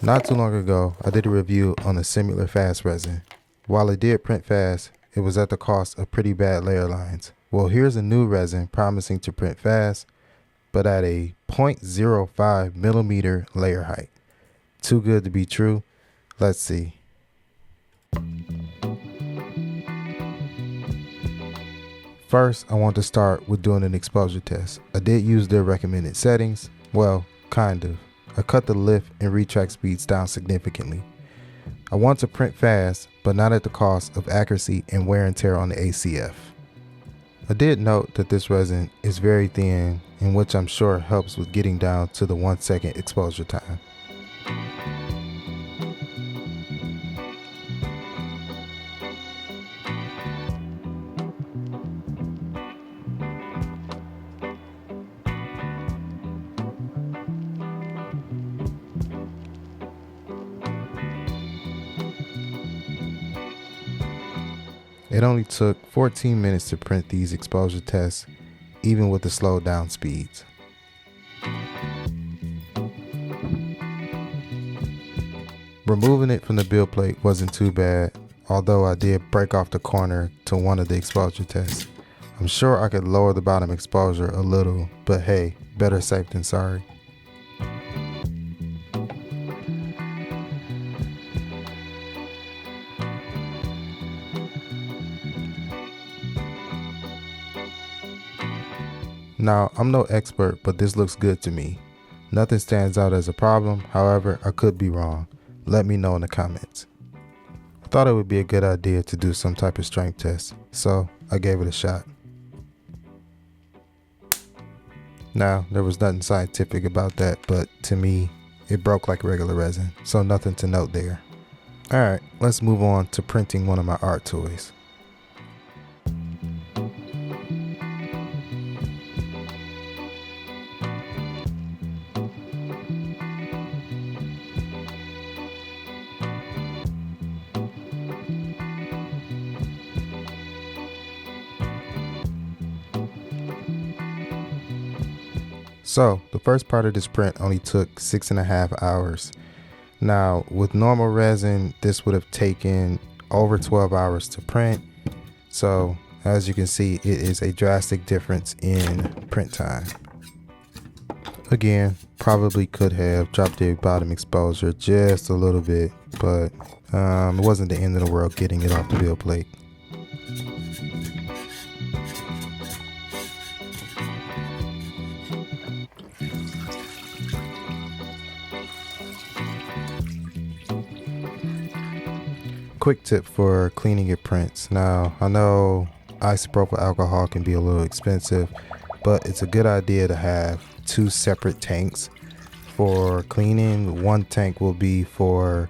Not too long ago, I did a review on a similar fast resin. While it did print fast, it was at the cost of pretty bad layer lines. Well, here's a new resin promising to print fast, but at a 0.05 millimeter layer height. Too good to be true. Let's see. First, I want to start with doing an exposure test. I did use their recommended settings. Well, kind of. I cut the lift and retract speeds down significantly. I want to print fast, but not at the cost of accuracy and wear and tear on the ACF. I did note that this resin is very thin, in which I'm sure helps with getting down to the 1 second exposure time. It only took 14 minutes to print these exposure tests, even with the slowed down speeds. Removing it from the build plate wasn't too bad, although I did break off the corner to one of the exposure tests. I'm sure I could lower the bottom exposure a little, but hey, better safe than sorry. Now, I'm no expert, but this looks good to me. Nothing stands out as a problem, however, I could be wrong. Let me know in the comments. I thought it would be a good idea to do some type of strength test, so I gave it a shot. Now, there was nothing scientific about that, but to me, it broke like regular resin, so nothing to note there. Alright, let's move on to printing one of my art toys. So the first part of this print only took 6.5 hours. Now with normal resin, this would have taken over 12 hours to print. So as you can see, it is a drastic difference in print time. Again, probably could have dropped the bottom exposure just a little bit, but it wasn't the end of the world getting it off the build plate. Quick tip for cleaning your prints. Now, I know isopropyl alcohol can be a little expensive, but it's a good idea to have 2 separate tanks for cleaning. One tank will be for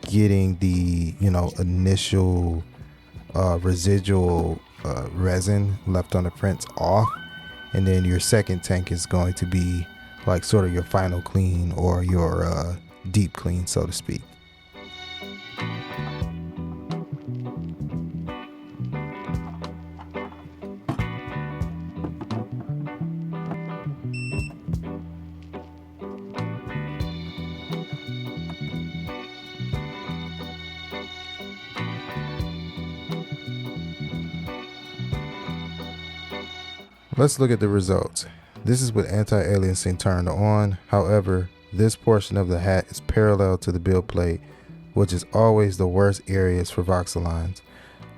getting the, initial residual resin left on the prints off, and then your second tank is going to be like sort of your final clean or your deep clean, so to speak. Let's look at the results. This is with anti-aliasing turned on. However, this portion of the hat is parallel to the build plate, which is always the worst areas for voxel lines.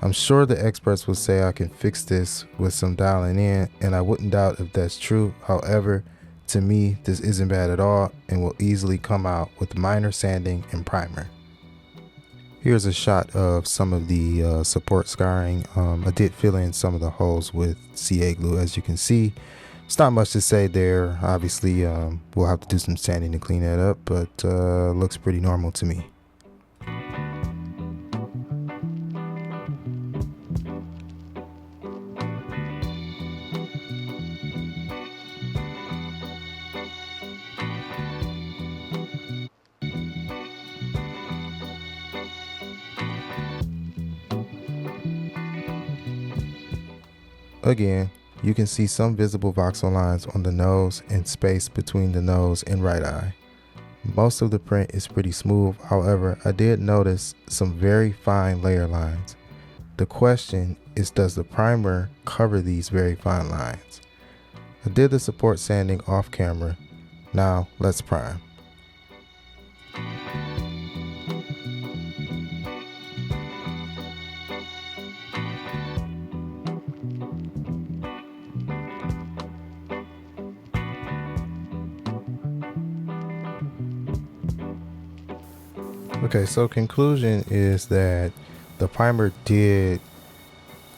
I'm sure the experts will say I can fix this with some dialing in, and I wouldn't doubt if that's true. However, to me, this isn't bad at all and will easily come out with minor sanding and primer. Here's a shot of some of the support scarring. I did fill in some of the holes with CA glue, as you can see. It's not much to say there. Obviously, we'll have to do some sanding to clean that up, but looks pretty normal to me. Again, you can see some visible voxel lines on the nose and space between the nose and right eye. Most of the print is pretty smooth, however, I did notice some very fine layer lines. The question is, does the primer cover these very fine lines? I did the support sanding off camera. Now let's prime. Okay, so conclusion is that the primer did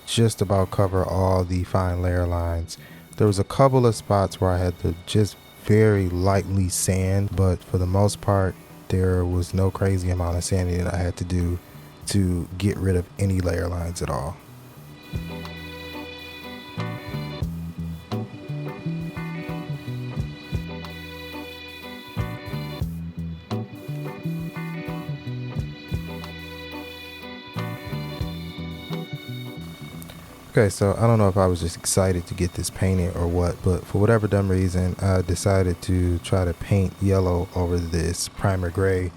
just about cover all the fine layer lines. There was a couple of spots where I had to just very lightly sand, but for the most part there was no crazy amount of sanding that I had to do to get rid of any layer lines at all. Okay, so I don't know if I was just excited to get this painted or what, but for whatever dumb reason, I decided to try to paint yellow over this primer gray,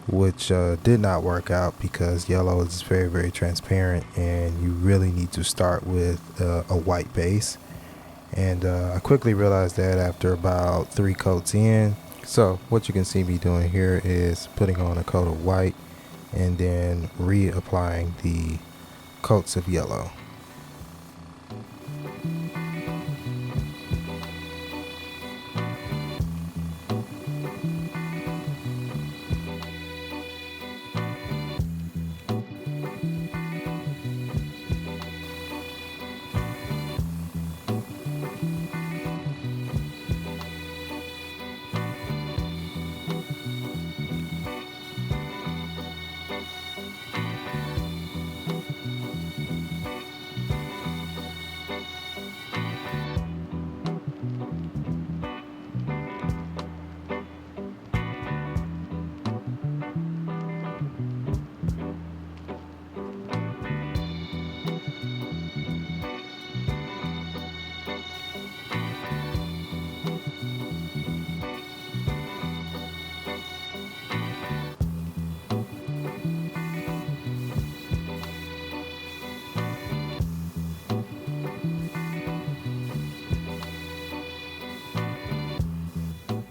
which did not work out because yellow is very transparent and you really need to start with a white base. And I quickly realized that after about 3 coats in. So what you can see me doing here is putting on a coat of white and then reapplying the coats of yellow.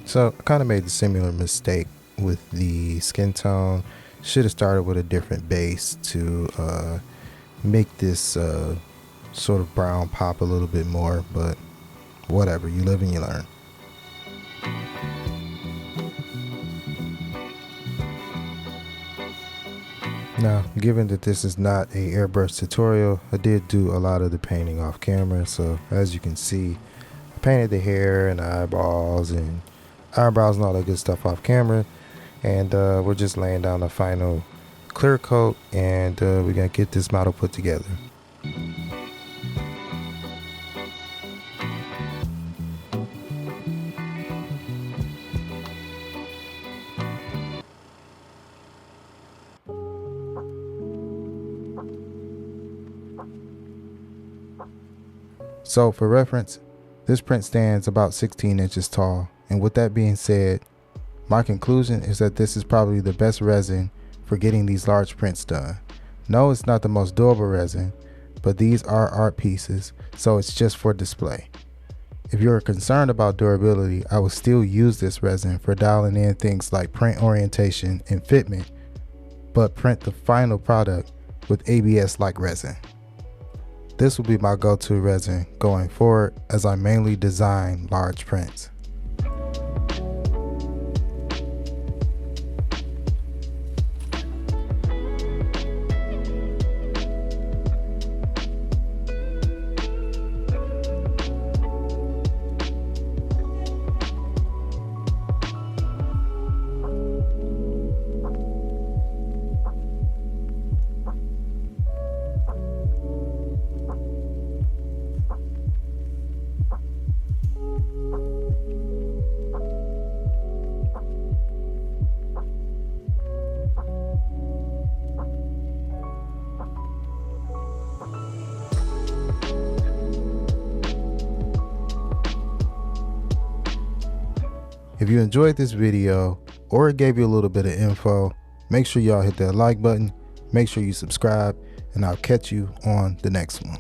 So I kind of made a similar mistake with the skin tone. Should have started with a different base to make this sort of brown pop a little bit more, but whatever, you live and you learn. Now, given that this is not a airbrush tutorial, I did do a lot of the painting off camera. So as you can see, I painted the hair and the eyeballs and eyebrows and all that good stuff off camera, and we're just laying down the final clear coat, and we're gonna get this model put together. So for reference, this print stands about 16 inches tall, and with that being said, my conclusion is that this is probably the best resin for getting these large prints done. No, it's not the most durable resin, but these are art pieces, so it's just for display. If you're concerned about durability, I will still use this resin for dialing in things like print orientation and fitment, but print the final product with ABS-like resin. This will be my go-to resin going forward as I mainly design large prints. If you enjoyed this video, or it gave you a little bit of info, make sure y'all hit that like button, make sure you subscribe, and I'll catch you on the next one.